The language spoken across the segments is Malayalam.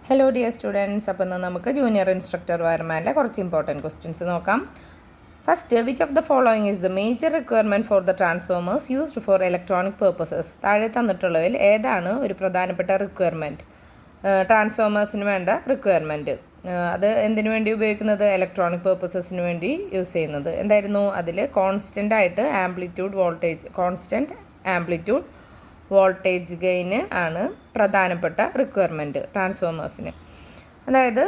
Hello dear students, അപ്പോൾ നമുക്ക് ജൂനിയർ ഇൻസ്ട്രക്ടർ വയർമാനിലെ കുറച്ച് ഇമ്പോർട്ടൻറ്റ് ക്വസ്റ്റ്യൻസ് നോക്കാം. First, which of the following is the major requirement for the transformers used for electronic purposes? താഴെ തന്നിട്ടുള്ളതിൽ ഏതാണ് ഒരു പ്രധാനപ്പെട്ട റിക്വയർമെൻറ്റ്, ട്രാൻസ്ഫോമേഴ്സിന് വേണ്ട റിക്വയർമെൻറ്റ്? അത് എന്തിനു വേണ്ടി ഉപയോഗിക്കുന്നത്? ഇലക്ട്രോണിക് പേർപ്പസസിന് വേണ്ടി യൂസ് ചെയ്യുന്നത്. എന്തായിരുന്നു അതിൽ? കോൺസ്റ്റൻ്റ് ആംപ്ലിറ്റ്യൂഡ് വോൾട്ടേജ് ഗെയിന് ആണ് പ്രധാനപ്പെട്ട റിക്വയർമെൻറ്റ് ട്രാൻസ്ഫോമേഴ്സിന്. അതായത്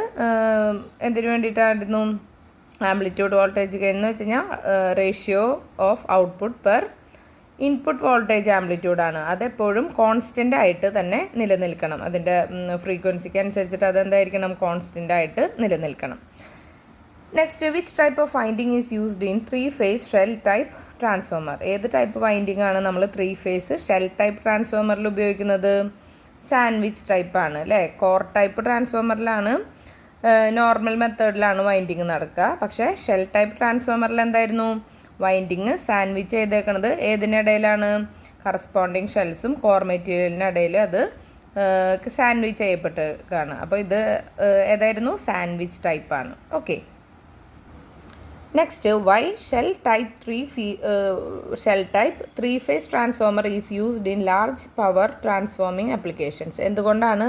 എന്തിനു വേണ്ടിയിട്ടായിരുന്നു ആംപ്ലിറ്റ്യൂഡ് വോൾട്ടേജ് ഗെയിൻ എന്ന് വെച്ച് കഴിഞ്ഞാൽ ratio of output per input voltage ആംപ്ലിറ്റ്യൂഡാണ്. അതെപ്പോഴും കോൺസ്റ്റൻ്റ് ആയിട്ട് തന്നെ നിലനിൽക്കണം. അതിൻ്റെ ഫ്രീക്വൻസിക്ക് അനുസരിച്ചിട്ട് അതെന്തായിരിക്കണം? കോൺസ്റ്റൻ്റ് ആയിട്ട് നിലനിൽക്കണം. Next, which type of winding is used in 3-phase shell type transformer? ഏത് ടൈപ്പ് വൈൻഡിങ് ആണ് നമ്മൾ 3-phase ഷെൽ ടൈപ്പ് ട്രാൻസ്ഫോമറിൽ ഉപയോഗിക്കുന്നത്? സാൻഡ്വിച്ച് ടൈപ്പാണ് അല്ലേ. കോർ ടൈപ്പ് ട്രാൻസ്ഫോമറിലാണ് നോർമൽ മെത്തേഡിലാണ് വൈൻഡിങ് നടക്കുക. പക്ഷേ ഷെൽ ടൈപ്പ് ട്രാൻസ്ഫോമറിൽ എന്തായിരുന്നു? വൈൻഡിങ് സാൻഡ്വിച്ച് ചെയ്തേക്കുന്നത് ഏതിനിടയിലാണ്? കറസ്പോണ്ടിങ് ഷെൽസും കോർ മെറ്റീരിയലിനിടയിൽ അത് സാൻഡ്വിച്ച് ചെയ്യപ്പെട്ടതാണ്. അപ്പോൾ ഇത് ഏതായിരുന്നു? സാൻഡ്വിച്ച് ടൈപ്പാണ്. Okay. Next, why shell type 3-phase transformer is used in large power transforming applications? എന്തുകൊണ്ടാണ്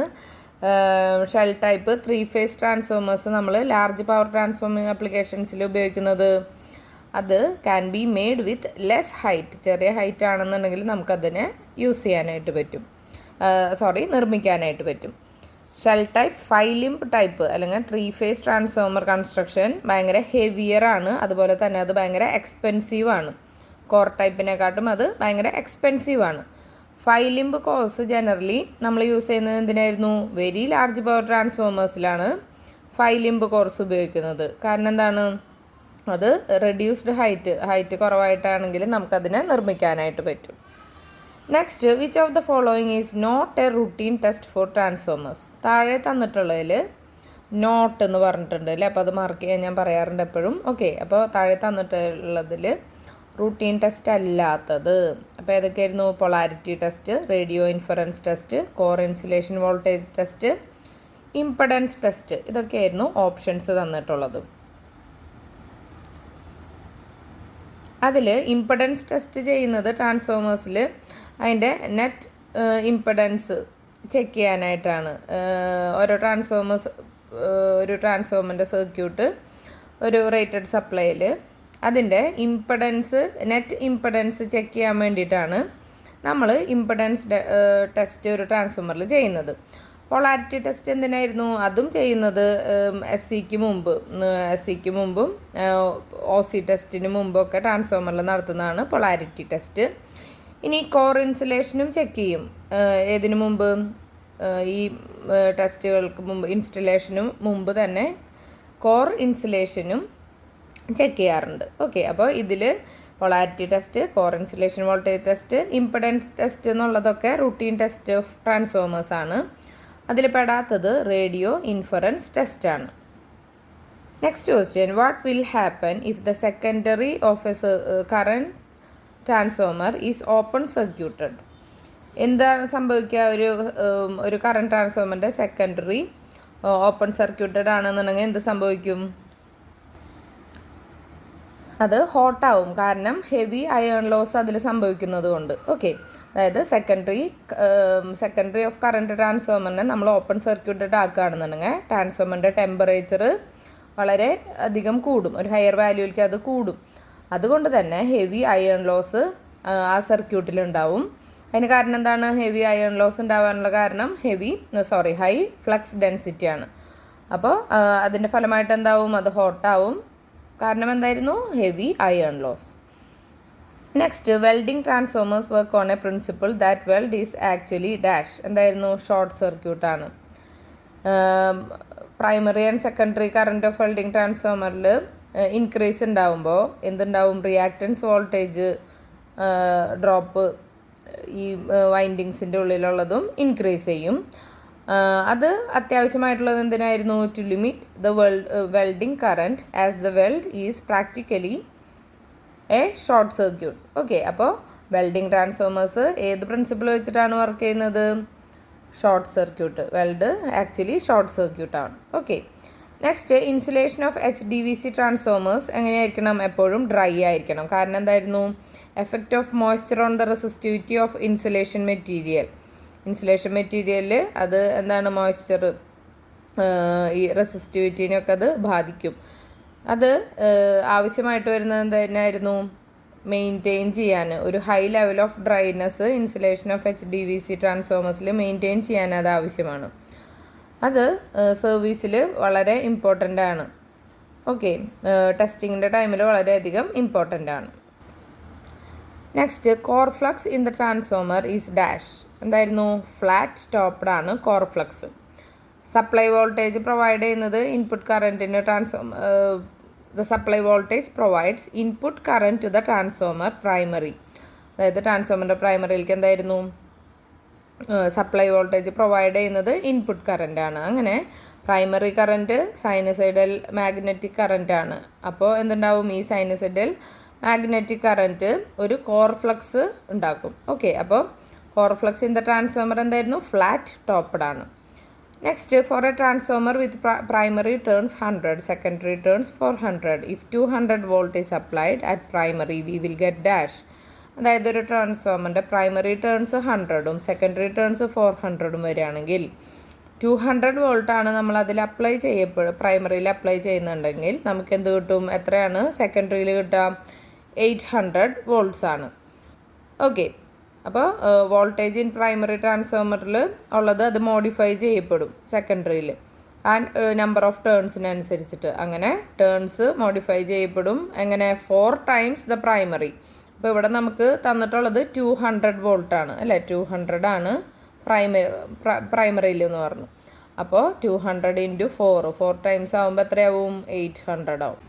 ഷെൽ ടൈപ്പ് 3-phase ട്രാൻസ്ഫോമേഴ്സ് നമ്മൾ ലാർജ് പവർ ട്രാൻസ്ഫോമിംഗ് ആപ്ലിക്കേഷൻസിൽ ഉപയോഗിക്കുന്നത്? അത് can be made with less height. ചെറിയ ഹൈറ്റ് ആണെന്നുണ്ടെങ്കിൽ നമുക്കതിനെ യൂസ് ചെയ്യാനായിട്ട് പറ്റും, നിർമ്മിക്കാനായിട്ട് പറ്റും. ഷെൽ ടൈപ്പ് 5-limb ടൈപ്പ് അല്ലെങ്കിൽ 3-phase ട്രാൻസ്ഫോമർ കൺസ്ട്രക്ഷൻ ഭയങ്കര ഹെവിയറാണ്. അതുപോലെ തന്നെ അത് ഭയങ്കര എക്സ്പെൻസീവാണ്. കോർ ടൈപ്പിനെക്കാട്ടും അത് ഭയങ്കര എക്സ്പെൻസീവാണ്. 5-limb കോഴ്സ് ജനറലി നമ്മൾ യൂസ് ചെയ്യുന്നത് എന്തിനായിരുന്നു? വെരി ലാർജ് പവർ ട്രാൻസ്ഫോമേഴ്സിലാണ് 5-limb കോഴ്സ് ഉപയോഗിക്കുന്നത്. കാരണം എന്താണ്? അത് റെഡ്യൂസ്ഡ് ഹൈറ്റ് കുറവായിട്ടാണെങ്കിൽ നമുക്കതിനെ നിർമ്മിക്കാനായിട്ട് പറ്റും. Next, which of the following is not a routine test for transformers? താഴെ തന്നിട്ടുള്ളതിൽ നോട്ട് എന്ന് പറഞ്ഞിട്ടുണ്ട് അല്ലേ. അപ്പോൾ അത് മാർക്ക് ചെയ്യാൻ ഞാൻ പറയാറുണ്ട് എപ്പോഴും. ഓക്കെ. അപ്പോൾ താഴെ തന്നിട്ടുള്ളതിൽ റുട്ടീൻ ടെസ്റ്റ് അല്ലാത്തത് അപ്പോൾ ഏതൊക്കെയായിരുന്നു? Polarity test, radio interference test, core insulation voltage test, impedance test. ഇതൊക്കെയായിരുന്നു ഓപ്ഷൻസ് തന്നിട്ടുള്ളത്. അതിൽ ഇംപെഡൻസ് ടെസ്റ്റ് ചെയ്യുന്നത് ട്രാൻസ്ഫോമേഴ്സിൽ അതിൻ്റെ നെറ്റ് ഇംപെഡൻസ് ചെക്ക് ചെയ്യാനായിട്ടാണ്. ഒരു ട്രാൻസ്ഫോമറിൻ്റെ സർക്യൂട്ട് ഒരു റേറ്റഡ് സപ്ലൈയിൽ അതിൻ്റെ നെറ്റ് ഇംപെഡൻസ് ചെക്ക് ചെയ്യാൻ വേണ്ടിയിട്ടാണ് നമ്മൾ ഇംപെഡൻസ് ടെസ്റ്റ് ഒരു ട്രാൻസ്ഫോമറിൽ ചെയ്യുന്നത്. പൊളാരിറ്റി ടെസ്റ്റ് എന്തിനായിരുന്നു? അതും ചെയ്യുന്നത് എസ് സിക്ക് മുമ്പും OC ടെസ്റ്റിന് മുമ്പൊക്കെ ട്രാൻസ്ഫോമറിൽ നടത്തുന്നതാണ് പൊളാരിറ്റി ടെസ്റ്റ്. ഇനി കോർ ഇൻസുലേഷനും ചെക്ക് ചെയ്യും. ഏതിനു മുമ്പ്? ഈ ടെസ്റ്റുകൾക്ക് മുമ്പ്, ഇൻസ്റ്റലേഷനും മുമ്പ് തന്നെ കോർ ഇൻസുലേഷനും ചെക്ക് ചെയ്യാറുണ്ട്. ഓക്കെ. അപ്പോൾ ഇതിൽ polarity test, core insulation voltage test, impedance test എന്നുള്ളതൊക്കെ റുട്ടീൻ ടെസ്റ്റ് ഓഫ് ട്രാൻസ്ഫോമേഴ്സ് ആണ്. അതിൽ പെടാത്തത് റേഡിയോ ഇൻഫറൻസ് ടെസ്റ്റാണ്. Next question, what will happen if the secondary of A current transformer is open circuited? എന്താണ് സംഭവിക്കുക? ഒരു കറണ്ട് ട്രാൻസ്ഫോമറിൻ്റെ സെക്കൻഡറി ഓപ്പൺ സർക്യൂട്ടഡ് ആണെന്നുണ്ടെങ്കിൽ എന്ത് സംഭവിക്കും? അത് ഹോട്ടാവും. കാരണം ഹെവി അയൺ ലോസ് അതിൽ സംഭവിക്കുന്നത് കൊണ്ട്. ഓക്കെ. അതായത് സെക്കൻഡറി ഓഫ് കറണ്ട് ട്രാൻസ്ഫോമറിനെ നമ്മൾ ഓപ്പൺ സർക്യൂട്ടഡ് ആക്കുകയാണെന്നുണ്ടെങ്കിൽ ട്രാൻസ്ഫോമറിൻ്റെ ടെമ്പറേച്ചർ വളരെ അധികം കൂടും. ഒരു ഹയർ വാല്യൂവിലേക്ക് അത് കൂടും. അതുകൊണ്ട് തന്നെ ഹെവി അയൺ ലോസ് ആ സർക്യൂട്ടിലുണ്ടാവും. അതിന് കാരണം എന്താണ്? ഹെവി അയൺ ലോസ് ഉണ്ടാവാനുള്ള കാരണം ഹൈ ഫ്ലക്സ് ഡെൻസിറ്റിയാണ്. അപ്പോൾ അതിൻ്റെ ഫലമായിട്ട് എന്താവും? അത് ഹോട്ടാവും. കാരണം എന്തായിരുന്നു? Heavy iron loss. Next, welding transformers work on a principle that weld is actually dash. എന്തായിരുന്നു? ഷോർട്ട് സർക്യൂട്ടാണ്. Primary and secondary current of welding ട്രാൻസ്ഫോമറിൽ ഇൻക്രീസ് ഉണ്ടാവുമ്പോൾ എന്തുണ്ടാവും? റിയാക്റ്റൻസ് വോൾട്ടേജ് ഡ്രോപ്പ് ഈ വൈൻഡിങ്സിൻ്റെ ഉള്ളിലുള്ളതും ഇൻക്രീസ് ചെയ്യും. അത് അത്യാവശ്യമായിട്ടുള്ളത് എന്തിനായിരുന്നു? To limit the welding current as the weld is practically a short circuit. Okay. അപ്പോൾ വെൽഡിംഗ് ട്രാൻസ്ഫോമേഴ്സ് ഏത് പ്രിൻസിപ്പിൾ വെച്ചിട്ടാണ് വർക്ക് ചെയ്യുന്നത്? Short circuit. Weld actually short circuit ആണ്. Okay, next insulation of HDVC transformers എങ്ങനെയായിരിക്കണം? എപ്പോഴും ഡ്രൈ ആയിരിക്കണം. കാരണം എന്തായിരുന്നു? Effect of moisture on the resistivity of insulation material. Insulation മെറ്റീരിയലിൽ അത് എന്താണ്, മോയ്സ്ചർ ഈ റെസിസ്റ്റിവിറ്റീനെയൊക്കെ അത് ബാധിക്കും. അത് ആവശ്യമായിട്ട് വരുന്നത് എന്തായിരുന്നു? മെയിൻറ്റെയിൻ ചെയ്യാൻ ഒരു high level of dryness insulation of HDVC ട്രാൻസ്ഫോമേഴ്സിൽ മെയിൻറ്റെയിൻ ചെയ്യാൻ അത് ആവശ്യമാണ്. അത് സർവീസിൽ വളരെ ഇമ്പോർട്ടൻ്റ് ആണ്. ഓക്കെ, ടെസ്റ്റിങ്ങിൻ്റെ ടൈമിൽ വളരെയധികം ഇമ്പോർട്ടൻ്റ് ആണ്. Next, core flux in the transformer is dash. എന്തായിരുന്നു? ഫ്ലാറ്റ് ടോപ്ഡ് ആണ് core flux. Supply voltage provide ചെയ്യുന്നത് input കറൻറ്റിന് the supply voltage provides input current to the transformer primary. അതായത് ട്രാൻസ്ഫോമറിൻ്റെ പ്രൈമറിയിലേക്ക് എന്തായിരുന്നു? സപ്ലൈ വോൾട്ടേജ് പ്രൊവൈഡ് ചെയ്യുന്നത് ഇൻപുട്ട് കറൻ്റ് ആണ്. അങ്ങനെ പ്രൈമറി കറൻറ്റ് സൈനസൈഡൽ മാഗ്നറ്റിക് കറൻ്റ് ആണ്. അപ്പോൾ എന്തുണ്ടാവും? ഈ സൈനസൈഡൽ മാഗ്നറ്റിക് കറൻറ്റ് ഒരു കോർ ഫ്ലക്സ് ഉണ്ടാക്കും. ഓക്കെ, അപ്പോൾ core flux in the transformer എന്തായിരുന്നു? ഫ്ലാറ്റ് ടോപ്ഡ് ആണ്. Next, for a transformer with primary turns 100, secondary turns 400. If 200 volt is applied at primary, we will get dash. അതായത് ഒരു ട്രാൻസ്ഫോമറിൻ്റെ പ്രൈമറി ടേൺസ് 100ഉം സെക്കൻഡറി ടേൺസ് 400ഉം വരികയാണെങ്കിൽ 200 വോൾട്ടാണ് നമ്മൾ അതിൽ പ്രൈമറിയിൽ അപ്ലൈ ചെയ്യുന്നുണ്ടെങ്കിൽ നമുക്ക് എന്ത് കിട്ടും? എത്രയാണ് സെക്കൻഡറിയിൽ കിട്ടുക? 800 വോൾട്ട്സ് ആണ്. ഓക്കെ, അപ്പോൾ വോൾട്ടേജ് ഇൻ പ്രൈമറി ട്രാൻസ്ഫോമറിൽ ഉള്ളത് അത് മോഡിഫൈ ചെയ്യപ്പെടും സെക്കൻഡറിയിൽ ആൻഡ് നമ്പർ ഓഫ് ടേൺസിനനുസരിച്ചിട്ട്. അങ്ങനെ ടേൺസ് മോഡിഫൈ ചെയ്യപ്പെടും. എങ്ങനെ? 4 times ദ പ്രൈമറി. അപ്പോൾ ഇവിടെ നമുക്ക് തന്നിട്ടുള്ളത് 200 വോൾട്ടാണ് അല്ലേ? 200 ആണ് പ്രൈമറിയിൽ എന്ന് പറഞ്ഞു. അപ്പോൾ 200 × 4 times ആകുമ്പോൾ എത്രയാവും? 800 ആവും.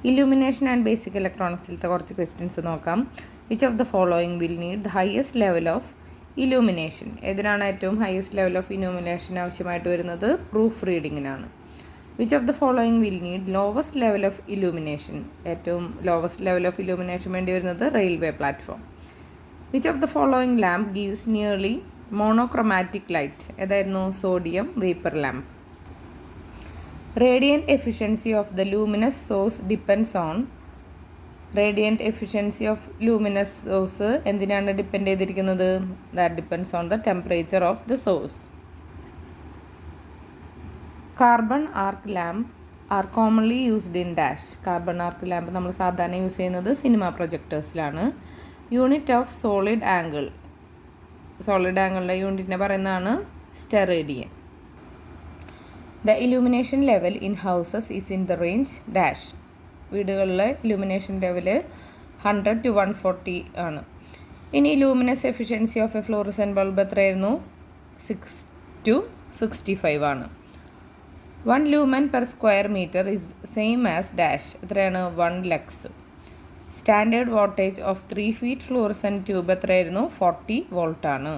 ഇല്യൂമിനേഷൻ ആൻഡ് ബേസിക് ഇലക്ട്രോണിക്സിലത്തെ കുറച്ച് ക്വസ്റ്റ്യൻസ് നോക്കാം. Which of the following will need the highest level of illumination? ഏതിനാണ് ഏറ്റവും ഹയസ്റ്റ് ലെവൽ ഓഫ് ഇല്യൂമിനേഷൻ ആവശ്യമായിട്ട് വരുന്നത്? പ്രൂഫ് റീഡിങ്ങിനാണ്. Which of the following will need lowest level of illumination? ഏറ്റവും ലോവസ്റ്റ് ലെവൽ ഓഫ് ഇല്യൂമിനേഷൻ വേണ്ടി വരുന്നത് railway platform. Which of the following lamp gives nearly monochromatic light? ഏതായിരുന്നു? Sodium vapour lamp. Radiant efficiency of the luminous source depends on. Radiant efficiency of luminous source എന്തിനാണ് ഡിപ്പെൻഡ് ചെയ്തിരിക്കുന്നത്? That depends on the temperature of the source. Carbon arc lamp are commonly used in dash. Carbon arc lamp നമ്മൾ സാധാരണ യൂസ് ചെയ്യുന്നത് സിനിമ പ്രൊജക്ടേഴ്സിലാണ്. Unit of solid angle. Solid ആംഗിളിൻ്റെ യൂണിറ്റിനെ പറയുന്നതാണ് steradian. The illumination level in houses is in the range dash. വീടുകളിലെ ഇലൂമിനേഷൻ ലെവൽ 100 to 140 ആണ്. ഇനി luminous efficiency of a fluorescent bulb എത്രയായിരുന്നു? 6 to 65 ആണ്. 1 lumen per square meter is same as dash. എത്രയാണ്? 1 lux. Standard voltage of 3 feet fluorescent tube എത്രയായിരുന്നു? 40 വോൾട്ട് ആണ്.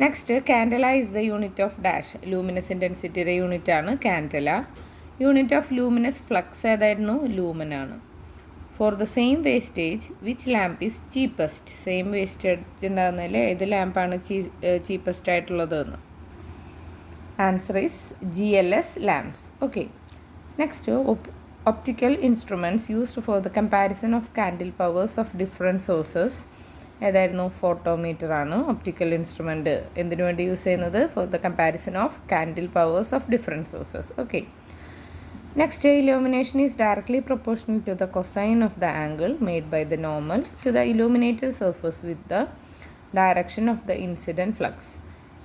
Next, candela is the unit of dash. Luminous ഇൻറ്റൻസിറ്റിയുടെ യൂണിറ്റ് ആണ് candela. Unit of luminous flux ഏതായിരുന്നു? ലൂമൻ ആണ്. For the same wastage which lamp is cheapest? Same wastage ഉണ്ടാകുന്നതിൽ ഏത് ലാമ്പാണ് ചീപ്പസ്റ്റ് ആയിട്ടുള്ളത് എന്ന്? Answer is GLS lamps. Okay, next, optical instruments used for the comparison of candle powers of different sources. ഏതായിരുന്നു? ഫോട്ടോമീറ്റർ ആണ് ഒപ്റ്റിക്കൽ ഇൻസ്ട്രുമെൻറ്റ് എന്തിനു വേണ്ടി യൂസ് ചെയ്യുന്നത്? Four the comparison of candle powers of different sources. Okay, next, illumination is directly proportional to the cosine of the angle made by the normal to the illuminated surface with the direction of the incident flux.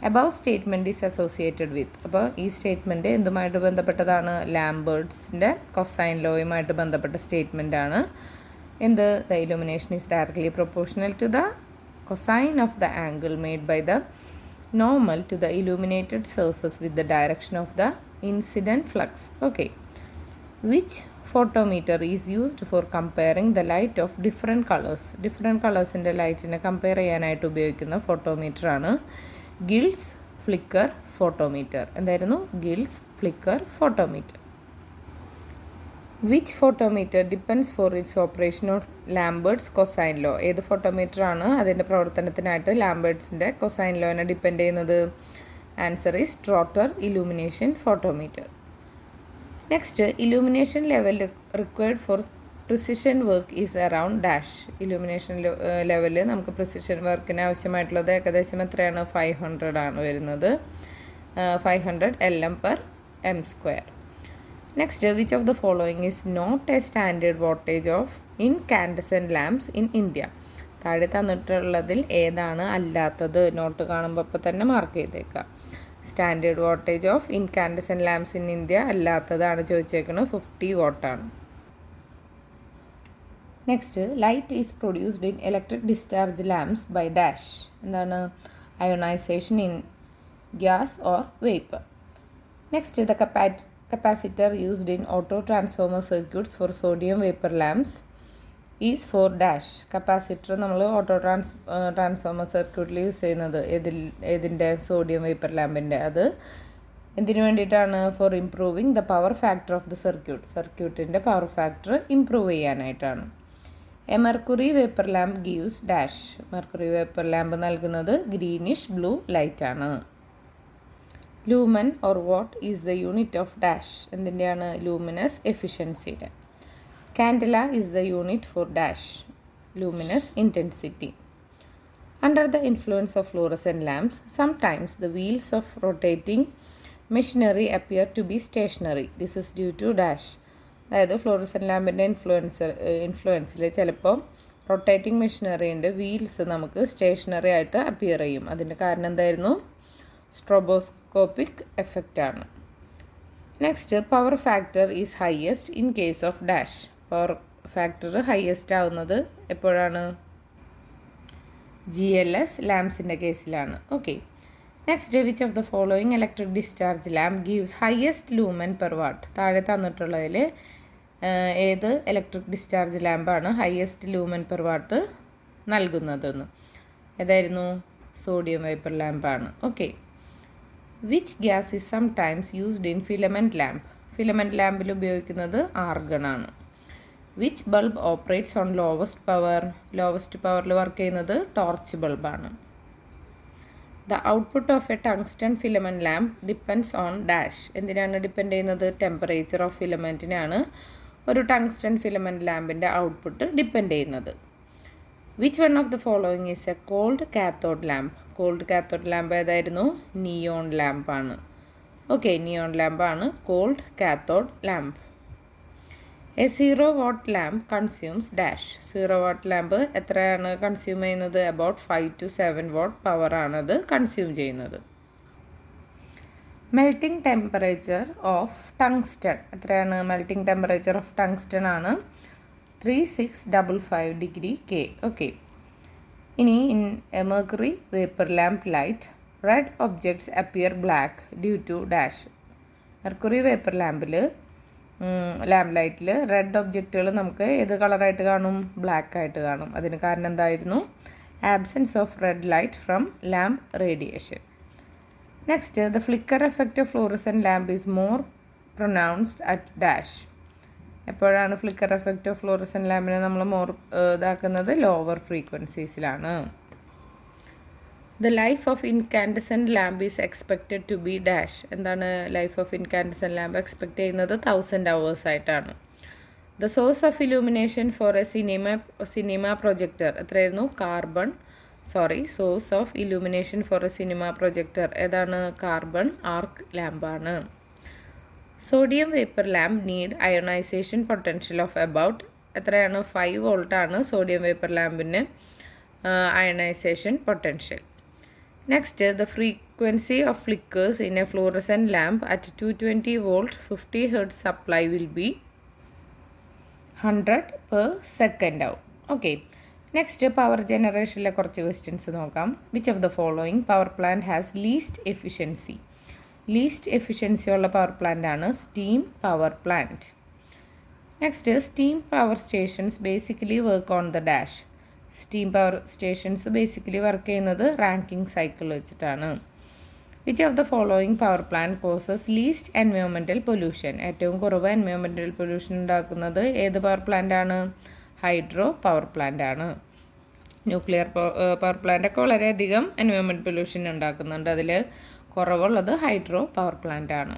Above statement is associated with. അപ്പോൾ ഈ സ്റ്റേറ്റ്മെൻറ്റ് എന്തുമായിട്ട് ബന്ധപ്പെട്ടതാണ്? ലാംബേർട്സിൻ്റെ കൊസൈൻ ലോയുമായിട്ട് ബന്ധപ്പെട്ട സ്റ്റേറ്റ്മെൻ്റ് ആണ്. എന്ത്? the illumination is directly proportional to the cosine of the angle made by the normal to the illuminated surface with the direction of the incident flux. Okay. Which photometer is used for comparing the light of different colors? Different കളേഴ്സിൻ്റെ ലൈറ്റിനെ കമ്പയർ ചെയ്യാനായിട്ട് ഉപയോഗിക്കുന്ന ഫോട്ടോമീറ്റർ ആണ് ഗിൽസ് ഫ്ലിക്കർ ഫോട്ടോമീറ്റർ. എന്തായിരുന്നു? Gill's flicker photometer. Which photometer depends for its Lambert's cosine law. ഏത് ഫോട്ടോമീറ്ററാണ് അതിൻ്റെ പ്രവർത്തനത്തിനായിട്ട് ലാംബേർട്സിൻ്റെ കൊസൈൻ ലോനെ ഡിപ്പെൻഡ് ചെയ്യുന്നത്? Answer is Trotter illumination photometer. Next, illumination level required for precision work is around dash. Illumination level നമുക്ക് പ്രിസിഷൻ വർക്കിന് ആവശ്യമായിട്ടുള്ളത് ഏകദേശം എത്രയാണ്? 500 ആണ് വരുന്നത്. 500 LM/m². Next, which of the following is not a standard voltage of incandescent lamps in India? താഴെ തന്നിട്ടുള്ളതിൽ ഏതാണ് അല്ലാത്തത്? നോട്ട് കാണുമ്പോൾ അപ്പോൾ തന്നെ മാർക്ക് ചെയ്തേക്കാം. Standard voltage of incandescent lamps in India അല്ലാത്തതാണ് ചോദിച്ചേക്കുന്നത്. 50 വാട്ടാണ്. Next, light is produced in electric discharge lamps by dash. എന്താണ്? Ionisation in gas or vapour. Next, the capacitor used in auto transformer circuits for sodium vapor lamps is for dash. Capacitor നമ്മൾ ഓട്ടോ ട്രാൻസ്ഫോമർ സർക്യൂട്ടിൽ യൂസ് ചെയ്യുന്നത് ഏതിൻ്റെ? സോഡിയം വേപ്പർ ലാമ്പിൻ്റെ. അത് എന്തിനു വേണ്ടിയിട്ടാണ്? For improving the power factor of the സർക്യൂട്ടിൻ്റെ പവർ ഫാക്ടർ ഇംപ്രൂവ് ചെയ്യാനായിട്ടാണ്. A mercury vapour lamp gives dash. Mercury vapour lamp നൽകുന്നത് ഗ്രീനിഷ് ബ്ലൂ ലൈറ്റാണ്. Lumen or watt is the unit of dash. എന്തിൻ്റെയാണ്? ലൂമിനസ് എഫിഷ്യൻസിയുടെ. Candela is the unit for dash. Luminous intensity. Under the influence of fluorescent lamps, sometimes the wheels of rotating machinery appear to be stationary. This is due to dash. അതായത് ഫ്ലോറസെൻറ്റ് ലാമ്പിൻ്റെ ഇൻഫ്ലുവൻസിൽ ചിലപ്പോൾ റൊട്ടേറ്റിംഗ് മെഷീനറിൻ്റെ വീൽസ് നമുക്ക് സ്റ്റേഷനറി ആയിട്ട് അപ്പിയർ ചെയ്യും. അതിൻ്റെ കാരണം എന്തായിരുന്നു? സ്ട്രോബോസ്കോപ്പിക് എഫക്റ്റാണ്. Next, power factor is highest in case of dash. Power factor highest ആവുന്നത് എപ്പോഴാണ്? GLS ലാംപ്സിൻ്റെ കേസിലാണ്. Okay. Next, which of the following electric discharge lamp gives highest lumen per watt? താഴെ തന്നിട്ടുള്ളതിൽ ഏത് ഇലക്ട്രിക് ഡിസ്ചാർജ് ലാമ്പാണ് ഹയസ്റ്റ് ലൂമൻ പെർ വാട്ട് നൽകുന്നതെന്ന്? ഏതായിരുന്നു? സോഡിയം വേപ്പർ ലാമ്പാണ്. Okay. Which gas is sometimes used in filament lamp? Filament ലാമ്പിൽ ഉപയോഗിക്കുന്നത് ആർഗണാണ്. Which bulb operates on lowest power? Lowest പവറിൽ വർക്ക് ചെയ്യുന്നത് ടോർച്ച് ബൾബാണ്. The output of a tungsten filament lamp depends on dash. എന്തിനാണ് ഡിപ്പെൻഡ് ചെയ്യുന്നത്? ടെമ്പറേച്ചർ ഓഫ് ഫിലമെൻറ്റിനാണ് ഒരു ടങ്സ്റ്റൺ ഫിലമെൻറ്റ് ലാമ്പിൻ്റെ ഔട്ട്പുട്ട് ഡിപ്പെൻഡ് ചെയ്യുന്നത്. Which one of the following is a cold cathode lamp? Cold cathode lamp ഏതായിരുന്നു? നിയോൺ ലാമ്പാണ്. ഓക്കെ, നിയോൺ ലാമ്പാണ് cold cathode lamp. A 0 watt lamp consumes dash. 0 watt lamp എത്രയാണ് കൺസ്യൂം ചെയ്യുന്നത്? അബൌട്ട് 5 to 7 watt പവറാണത് കൺസ്യൂം ചെയ്യുന്നത്. മെൽറ്റിംഗ് ടെമ്പറേച്ചർ ഓഫ് ടങ്സ്റ്റൺ എത്രയാണ്? മെൽറ്റിംഗ് ടെമ്പറേച്ചർ ഓഫ് ടങ്സ്റ്റൺ ആണ് 3655 degree K. ഓക്കെ. ഇനി in a mercury vapour lamp light red objects appear black due to dash. Mercury vapour ലാമ്പിൽ ലാമ്പ് ലൈറ്റിൽ റെഡ് ഒബ്ജക്റ്റുകൾ നമുക്ക് ഏത് കളറായിട്ട് കാണും? ബ്ലാക്ക് ആയിട്ട് കാണും. അതിന് കാരണം എന്തായിരുന്നു? Absence of red light from lamp radiation. Next, the flicker effect of fluorescent lamp is more pronounced at dash. എപ്പോഴാണ് ഫ്ലിക്കർ എഫക്റ്റ് ഓഫ് ഫ്ലൂറസെൻറ്റ് ലാമ്പിനെ നമ്മൾ മോർ ഇതാക്കുന്നത്? ലോവർ ഫ്രീക്വൻസീസിലാണ്. The life of incandescent lamp is expected to be dash. എന്താണ് life of incandescent lamp expect ചെയ്യുന്നത്? 1000 hours ആയിട്ടാണ്. The source of illumination for a cinema projector എത്രയായിരുന്നു? Source of illumination for a cinema projector ഏതാണ്? കാർബൺ ആർക്ക് ലാമ്പാണ്. Sodium vapour lamp need ionisation potential of about എത്രയാണ്? 5 volt ആണ് സോഡിയം വേപ്പർ ലാമ്പിന് ionisation potential. Next, the frequency of flickers in a fluorescent lamp at 220 volt 50 Hz supply will be 100 per second ആവും. ഓക്കെ. നെക്സ്റ്റ്, പവർ ജനറേഷനിലെ കുറച്ച് ക്വസ്റ്റ്യൻസ് നോക്കാം. Which of the following power plant has least efficiency? Least efficiency ഉള്ള പവർ പ്ലാന്റ് ആണ് steam power plant. Next, steam power stations basically work on the dash. Steam power stations basically work ചെയ്യുന്നത് റാങ്കിങ് സൈക്കിൾ വെച്ചിട്ടാണ്. Which of the following power plant causes least environmental pollution? ഏറ്റവും കുറവ് എൻവയോൺമെൻറ്റൽ പൊല്യൂഷൻ ഉണ്ടാക്കുന്നത് ഏത് പവർ പ്ലാന്റ് ആണ്? ഹൈഡ്രോ പവർ പ്ലാന്റ് ആണ്. ന്യൂക്ലിയർ പവർ പ്ലാന്റൊക്കെ വളരെയധികം എൻവയോൺമെൻറ്റ് പൊല്യൂഷൻ ഉണ്ടാക്കുന്നുണ്ട്. അതിൽ കുറവുള്ളത് ഹൈഡ്രോ പവർ പ്ലാന്റ് ആണ്.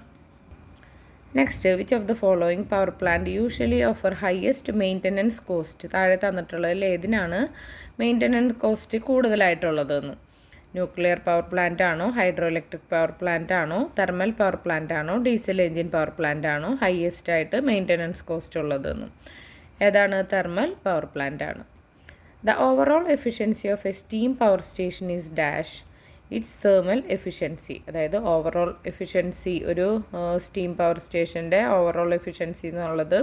Next, which of the following power plant usually offer highest maintenance cost? താഴെ തന്നിട്ടുള്ളതിൽ ഏതിനാണ് maintenance cost കൂടുതലായിട്ടുള്ളതെന്ന്? Nuclear power plant ആണോ, ഹൈഡ്രോ ഇലക്ട്രിക് പവർ പ്ലാന്റ് ആണോ, തെർമൽ പവർ പ്ലാന്റ് ആണോ, ഡീസൽ എഞ്ചിൻ പവർ പ്ലാന്റ് ആണോ ഹയസ്റ്റ് ആയിട്ട് മെയിൻ്റനൻസ് കോസ്റ്റ് ഉള്ളതെന്ന്? ഏതാണ്? തെർമൽ പവർ പ്ലാന്റ് ആണ്. The overall efficiency of a steam power station is dash its thermal efficiency. അതായത് ഓവറോൾ എഫിഷ്യൻസി ഒരു സ്റ്റീം പവർ സ്റ്റേഷൻ്റെ ഓവറോൾ എഫിഷ്യൻസി എന്നുള്ളത്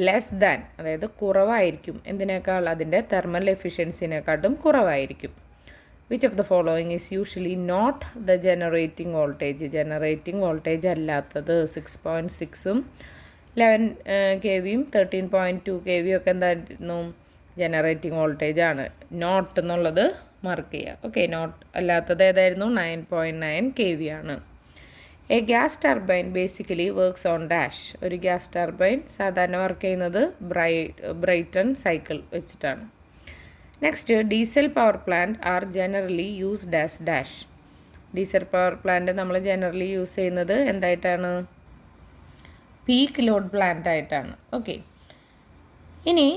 ലെസ് ദാൻ, അതായത് കുറവായിരിക്കും എന്തിനേക്കാൾ? അതിൻ്റെ തെർമൽ എഫിഷ്യൻസിനെക്കാട്ടും കുറവായിരിക്കും. Which of the following is usually not the generating voltage? Generating voltage അല്ലാത്തത് 6.6ഉം 11 kVയും 13.2 kV ഒക്കെ എന്തായിരുന്നു? ജനറേറ്റിംഗ് വോൾട്ടേജ് ആണ്. നോട്ട് എന്നുള്ളത് മാർക്ക് ചെയ്യുക. ഓക്കെ, നോട്ട് അല്ലാത്തത് ഏതായിരുന്നു? 9.9 kV ആണ്. A gas turbine basically works on dash. ഒരു ഗ്യാസ് ടർബൈൻ സാധാരണ വർക്ക് ചെയ്യുന്നത് ബ്രൈറ്റൺ സൈക്കിൾ വെച്ചിട്ടാണ്. Next, diesel power plant are generally used as dash. Diesel power plant നമ്മൾ ജനറലി യൂസ് ചെയ്യുന്നത് എന്തായിട്ടാണ്? പീക്ക് ലോഡ് പ്ലാന്റ് ആയിട്ടാണ്. ഓക്കെ, ഇനി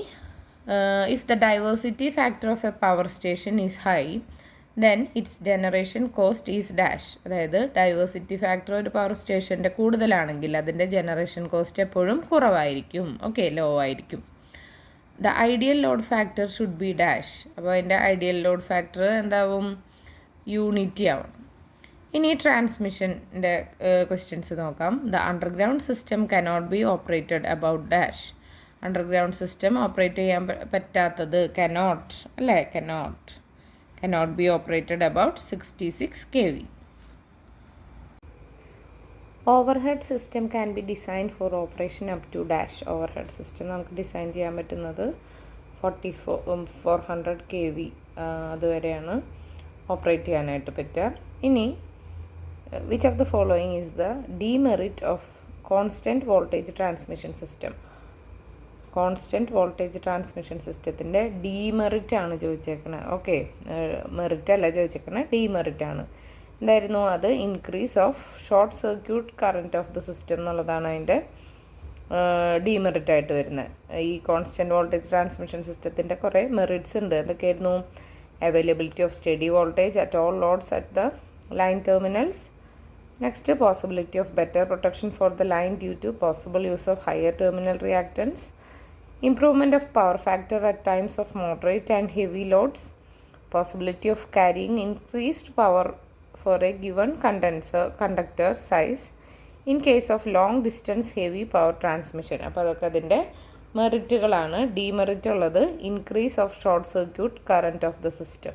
if the diversity factor of a power station is high, then its generation cost is dash. അതായത് ഡൈവേഴ്സിറ്റി ഫാക്ടർ ഒരു പവർ സ്റ്റേഷൻ്റെ കൂടുതലാണെങ്കിൽ അതിൻ്റെ ജനറേഷൻ കോസ്റ്റ് എപ്പോഴും കുറവായിരിക്കും. ഓക്കെ, ലോ ആയിരിക്കും. The ideal load factor should be dash. അപ്പോൾ അതിൻ്റെ ഐഡിയൽ ലോഡ് ഫാക്ടർ എന്താവും? യൂണിറ്റി ആവും. ഇനി ട്രാൻസ്മിഷൻ്റെ ക്വസ്റ്റ്യൻസ് നോക്കാം. The underground system cannot be operated about dash. Underground system operate ചെയ്യാൻ പറ്റാത്തത് കനോട്ട് അല്ലേ? Cannot be operated about 66 kV. Overhead system can be design for operation up to dash. Overhead system നമുക്ക് ഡിസൈൻ ചെയ്യാൻ പറ്റുന്നത് 400 kV അതുവരെയാണ് ഓപ്പറേറ്റ് ചെയ്യാനായിട്ട് പറ്റുക. ഇനി which of the following is the demerit of constant voltage transmission system? Constant voltage transmission സിസ്റ്റത്തിൻ്റെ ഡീമെറിറ്റ് ആണ് ചോദിച്ചേക്കണത്. ഓക്കെ, മെറിറ്റ് അല്ല ചോദിച്ചേക്കണത്, ഡീമെറിറ്റ് ആണ്. എന്തായിരുന്നു അത്? Increase of short circuit current of the system എന്നുള്ളതാണ് അതിൻ്റെ ഡീമെറിറ്റ് ആയിട്ട് വരുന്നത്. ഈ കോൺസ്റ്റൻറ്റ് വോൾട്ടേജ് ട്രാൻസ്മിഷൻ സിസ്റ്റത്തിൻ്റെ കുറേ മെറിറ്റ്സ് ഉണ്ട്. എന്തൊക്കെയായിരുന്നു? Availability of steady voltage at all loads at the line terminals. Next, possibility of better protection for the line due to possible use of higher terminal reactance. Improvement of power factor at times of moderate and heavy loads. Possibility of carrying increased power for a given conductor size in case of long distance heavy power transmission. അപ്പോൾ അതൊക്കെ അതിൻ്റെ മെറിറ്റുകളാണ്. ഡീമെറിറ്റ് ഉള്ളത് increase of short circuit current of the system.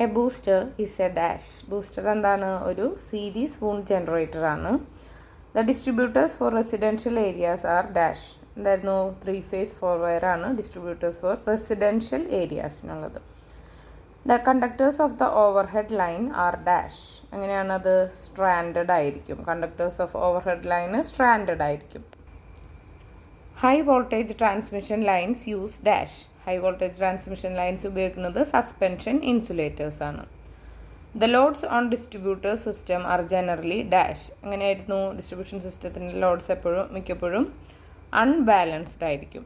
A booster is a dash. Booster എന്താണ്? ഒരു സീരീസ് വൂണ്ട് ജനറേറ്റർ ആണ്. The distributors for residential areas are dash. എന്തായിരുന്നു? 3 phase 4 wire ആണ് ഡിസ്ട്രിബ്യൂട്ടേഴ്സ് ഫോർ റെസിഡൻഷ്യൽ ഏരിയാസിനുള്ളത്. The conductors of the overhead line are dash. എങ്ങനെയാണത്? സ്ട്രാൻഡഡ് ആയിരിക്കും. കണ്ടക്ടേഴ്സ് ഓഫ് ഓവർഹെഡ് ലൈന് സ്ട്രാൻഡഡ് ആയിരിക്കും. High voltage transmission lines use dash. High voltage transmission lines ഉപയോഗിക്കുന്നത് സസ്പെൻഷൻ ഇൻസുലേറ്റേഴ്സ് ആണ്. The loads on distributor system are generally dash. എങ്ങനെയായിരുന്നു? ഡിസ്ട്രിബ്യൂഷൻ സിസ്റ്റത്തിൻ്റെ ലോഡ്സ് മിക്കപ്പോഴും അൺബാലൻസ്ഡ് ആയിരിക്കും.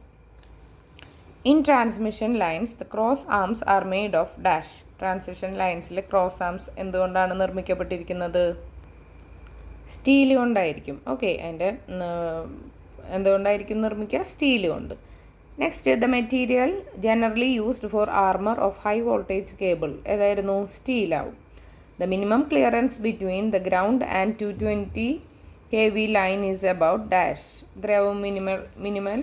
In transmission lines the cross arms are made of dash. Transmission ലൈൻസിൽ ക്രോസ് ആംസ് എന്തുകൊണ്ടാണ് നിർമ്മിക്കപ്പെട്ടിരിക്കുന്നത്? സ്റ്റീൽ കൊണ്ടായിരിക്കും. ഓക്കെ, അതിൻ്റെ എന്തുകൊണ്ടായിരിക്കും നിർമ്മിക്കുക? സ്റ്റീൽ കൊണ്ട്. Next, the material generally used for armour of high voltage cable. ഏതായിരുന്നു? സ്റ്റീലാവും. The minimum clearance between the ground and 220 kV line is about dash. എത്രയാവും? മിനിമൽ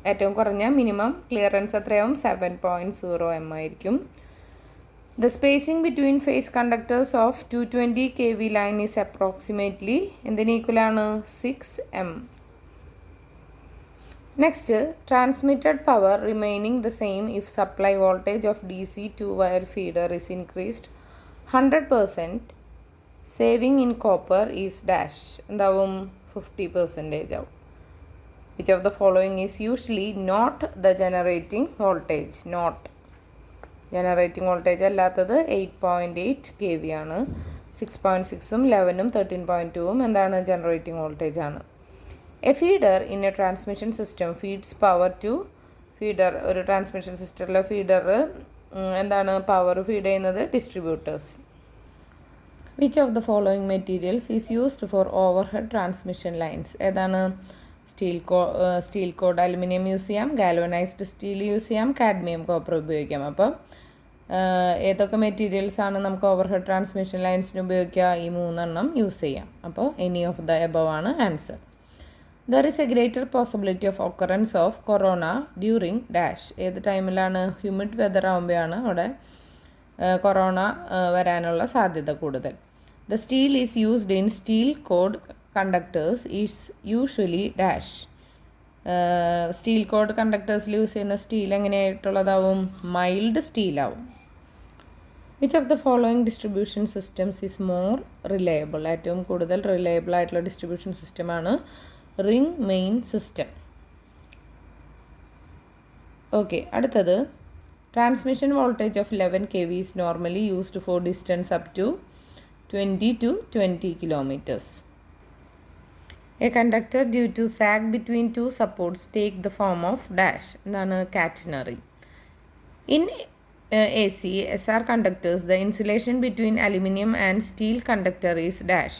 ഏറ്റവും കുറഞ്ഞ മിനിമം ക്ലിയറൻസ് എത്രയാവും? 7.0 m ആയിരിക്കും. The spacing between phase conductors of 220 kV line is approximately എന്തിന് ഈക്വലാണ്? 6 m. Next, transmitted power remaining the same if supply voltage of DC 2-wire feeder is increased 100%. Saving in copper is dash. എന്താവും? 50% ആവും. Which of the following is usually not the generating voltage? Not. Generating voltage അല്ലാത്തത് 8.8 kV ആണ്. 6.6ഉം 11ഉം 13.2ഉം എന്താണ് generating voltage ആണ്. A feeder in a transmission system feeds power to feeder. ഒരു ട്രാൻസ്മിഷൻ സിസ്റ്റത്തിലെ ഫീഡർ എന്താണ് പവർ ഫീഡ് ചെയ്യുന്നത് distributors. Which of the following materials is used for overhead transmission lines? ഏതാണ് സ്റ്റീൽ കോഡ് അലുമിനിയം യൂസ് ചെയ്യാം, ഗാൽവനൈസ്ഡ് സ്റ്റീൽ യൂസ് ചെയ്യാം, കാഡ്മിയം കോപ്പർ ഉപയോഗിക്കാം. അപ്പം ഏതൊക്കെ മെറ്റീരിയൽസ് ആണ് നമുക്ക് ഓവർഹെഡ് ട്രാൻസ്മിഷൻ ലൈൻസിന് ഉപയോഗിക്കുക? ഈ 3 യൂസ് ചെയ്യാം. അപ്പോൾ എനി ഓഫ് ദ എബവ് ആണ് answer. There is A greater possibility of occurrence of corona during dash. ഏത് ടൈമിലാണ്? ഹ്യൂമിഡ് വെതർ ആകുമ്പോഴാണ് അവിടെ കൊറോണ വരാനുള്ള സാധ്യത കൂടുതൽ. The steel is used in steel cored conductors is usually dash. Steel cored കണ്ടക്ടേഴ്സിൽ യൂസ് ചെയ്യുന്ന സ്റ്റീൽ എങ്ങനെയായിട്ടുള്ളതാവും? മൈൽഡ് സ്റ്റീലാവും. Which of the following distribution systems is more reliable? ഏറ്റവും കൂടുതൽ റിലയബിൾ ആയിട്ടുള്ള ഡിസ്ട്രിബ്യൂഷൻ സിസ്റ്റമാണ് റിംഗ് മെയിൻ സിസ്റ്റം. ഓക്കെ, അടുത്തത് transmission voltage of 11 kV is normally used for distance up to 20 to 20 kilometers. A conductor due to sag between two supports take the form of dash. എന്താണ്? catenary. In AC SR conductors the insulation between aluminum and steel conductor is dash.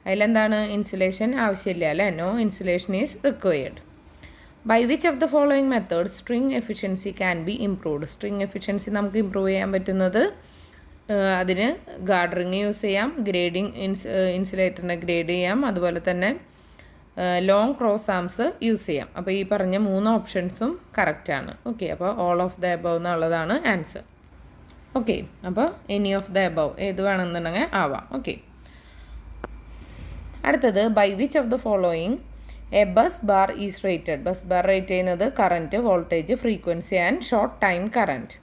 അതിലെന്താണ്? ഇൻസുലേഷൻ ആവശ്യമില്ല അല്ലേ? No insulation is required. By which of the following method string efficiency can be improved? String efficiency നമുക്ക് ഇമ്പ്രൂവ് ചെയ്യാൻ പറ്റുന്നത് അതിന് ഗാർഡറിങ് യൂസ് ചെയ്യാം, ഗ്രേഡിങ് ഇൻസുലേറ്ററിനെ ഗ്രേഡ് ചെയ്യാം, അതുപോലെ തന്നെ ലോങ് ക്രോസ് ആംസ് യൂസ് ചെയ്യാം. അപ്പോൾ ഈ പറഞ്ഞ 3 ഓപ്ഷൻസും കറക്റ്റാണ്. ഓക്കെ, അപ്പോൾ ഓൾ ഓഫ് ദ എബവ് എന്നുള്ളതാണ് ആൻസർ. ഓക്കെ, അപ്പോൾ എനി ഓഫ് ദ എബവ് ഏത് വേണമെന്നുണ്ടെങ്കിൽ ആവാം. ഓക്കെ, അടുത്തത് by which of the following a bus bar is rated? Bus bar rate ചെയ്യുന്നത് current, voltage, frequency and short time current.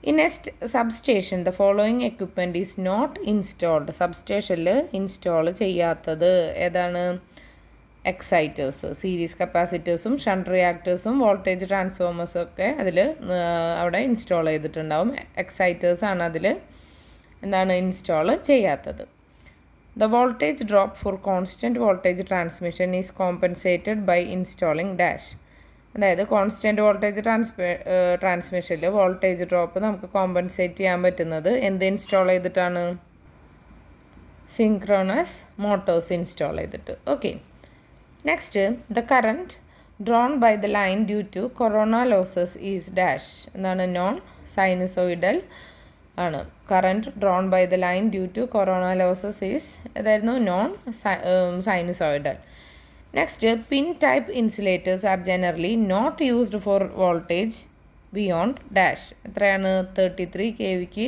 In a substation the following equipment is not installed. സബ്സ്റ്റേഷനിൽ ഇൻസ്റ്റാൾ ചെയ്യാത്തത് ഏതാണ്? എക്സൈറ്റേഴ്സ്, സീരീസ് കപ്പാസിറ്റേഴ്സും ഷണ്ട് റിയാക്ടേഴ്സും വോൾട്ടേജ് ട്രാൻസ്ഫോമേഴ്സും ഒക്കെ അതിൽ അവിടെ ഇൻസ്റ്റാൾ ചെയ്തിട്ടുണ്ടാവും. എക്സൈറ്റേഴ്സാണ് അതിൽ എന്താണ് ഇൻസ്റ്റാൾ ചെയ്യാത്തത്. The voltage drop for constant voltage transmission is compensated by installing dash. അതായത് കോൺസ്റ്റൻറ്റ് വോൾട്ടേജ് ട്രാൻസ്മിഷനിൽ വോൾട്ടേജ് ഡ്രോപ്പ് നമുക്ക് കോമ്പൻസേറ്റ് ചെയ്യാൻ പറ്റുന്നത് എന്ത് ഇൻസ്റ്റാൾ ചെയ്തിട്ടാണ്? സിങ്ക്രോണസ് മോട്ടോഴ്സ് ഇൻസ്റ്റാൾ ചെയ്തിട്ട്. Okay, next the current drawn by the line due to corona losses is dash. എന്താണ്? നോൺ സൈനുസോയിഡൽ ആണ്. Current drawn by the line due to corona losses is ഏതായിരുന്നു? Non sinusoidal. Next pin type insulators are generally not used for voltage beyond dash. എത്രയാണ്? 33 kVക്ക്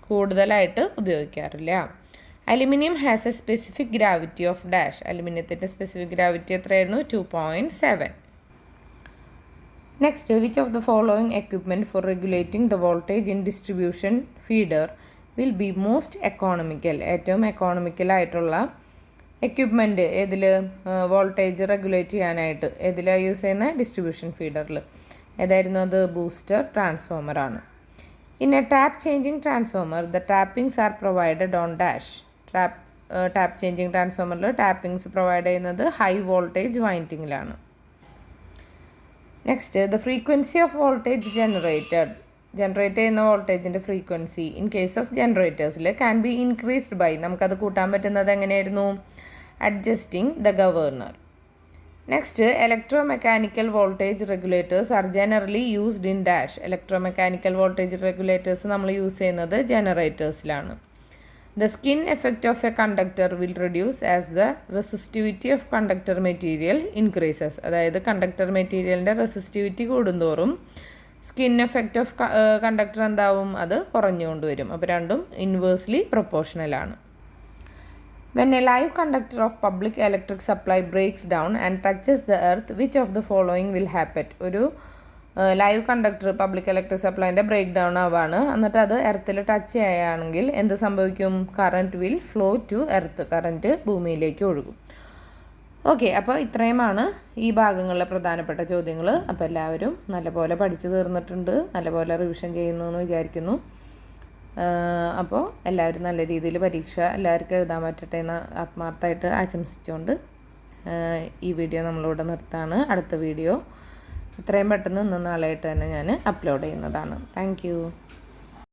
കൂടുതലായിട്ട് ഉപയോഗിക്കാറില്ല. Aluminium has A specific gravity of dash. അലുമിനിയത്തിൻ്റെ സ്പെസിഫിക് ഗ്രാവിറ്റി എത്രയായിരുന്നു? 2.7. Next, which of the following equipment for regulating the voltage in distribution feeder will be most economical? ഏറ്റവും എക്കോണമിക്കൽ ആയിട്ടുള്ള എക്യുപ്മെൻറ്റ് ഏതിൽ? വോൾട്ടേജ് റെഗുലേറ്റ് ചെയ്യാനായിട്ട് ഏതിലാണ് യൂസ് ചെയ്യുന്നത്? ഡിസ്ട്രിബ്യൂഷൻ ഫീഡറിൽ. ഏതായിരുന്നു അത്? ബൂസ്റ്റർ ട്രാൻസ്ഫോമർ ആണ്. In a tap changing transformer the tappings are provided on dash. Tap changing ട്രാൻസ്ഫോമറിൽ ടാപ്പിംഗ്സ് പ്രൊവൈഡ് ചെയ്യുന്നത് ഹൈ വോൾട്ടേജ് വൈൻഡിങ്ങിലാണ്. Next the frequency of voltage generate ചെയ്യുന്ന വോൾട്ടേജിൻ്റെ ഫ്രീക്വൻസി ഇൻ കേസ് ഓഫ് ജനറേറ്റേഴ്സിൽ ക്യാൻ ബി ഇൻക്രീസ്ഡ് ബൈ. നമുക്കത് കൂട്ടാൻ പറ്റുന്നത് എങ്ങനെയായിരുന്നു? Adjusting the governor. Next electro mechanical voltage regulators are generally used in dash. Electro mechanical voltage regulators നമ്മൾ യൂസ് ചെയ്യുന്നത് ജനറേറ്റേഴ്സിലാണ്. The skin effect of a conductor will reduce as the resistivity of conductor material increases. അതായത് കണ്ടക്ടർ മെറ്റീരിയലിൻ്റെ റെസിസ്റ്റിവിറ്റി കൂടുന്തോറും സ്കിൻ എഫക്റ്റ് ഓഫ് കണ്ടക്ടർ എന്താവും? അത് കുറഞ്ഞുകൊണ്ട് വരും. അപ്പോൾ രണ്ടും inversely പ്രൊപ്പോർഷണലാണ്. When a live conductor of public electric supply breaks down and touches the earth, which of the following will happen? ഒരു ലൈവ് കണ്ടക്ടർ പബ്ലിക് ഇലക്ട്രിക് സപ്ലൈൻ്റെ ബ്രേക്ക് ഡൗൺ ആവാണ്, എന്നിട്ട് അത് എർത്തിൽ ടച്ച് ചെയ്യുകയാണെങ്കിൽ എന്ത് സംഭവിക്കും? Current will flow to earth. Current ഭൂമിയിലേക്ക് ഒഴുകും. ഓക്കെ, അപ്പോൾ ഇത്രയുമാണ് ഈ ഭാഗങ്ങളിലെ പ്രധാനപ്പെട്ട ചോദ്യങ്ങൾ. അപ്പോൾ എല്ലാവരും നല്ലപോലെ പഠിച്ചു തീർന്നിട്ടുണ്ട്, നല്ലപോലെ റിവിഷൻ ചെയ്യുന്നു എന്ന് വിചാരിക്കുന്നു. അപ്പോൾ എല്ലാവരും നല്ല രീതിയിൽ പരീക്ഷ എല്ലാവർക്കും എഴുതാൻ പറ്റട്ടെ എന്ന് ആത്മാർത്ഥമായിട്ട് ആശംസിച്ചുകൊണ്ട് ഈ വീഡിയോ നമ്മളിവിടെ നിർത്താണ്. അടുത്ത വീഡിയോ എത്രയും പെട്ടെന്ന് ഇന്ന് നാളെയായിട്ട് തന്നെ ഞാൻ അപ്ലോഡ് ചെയ്യുന്നതാണ്. താങ്ക്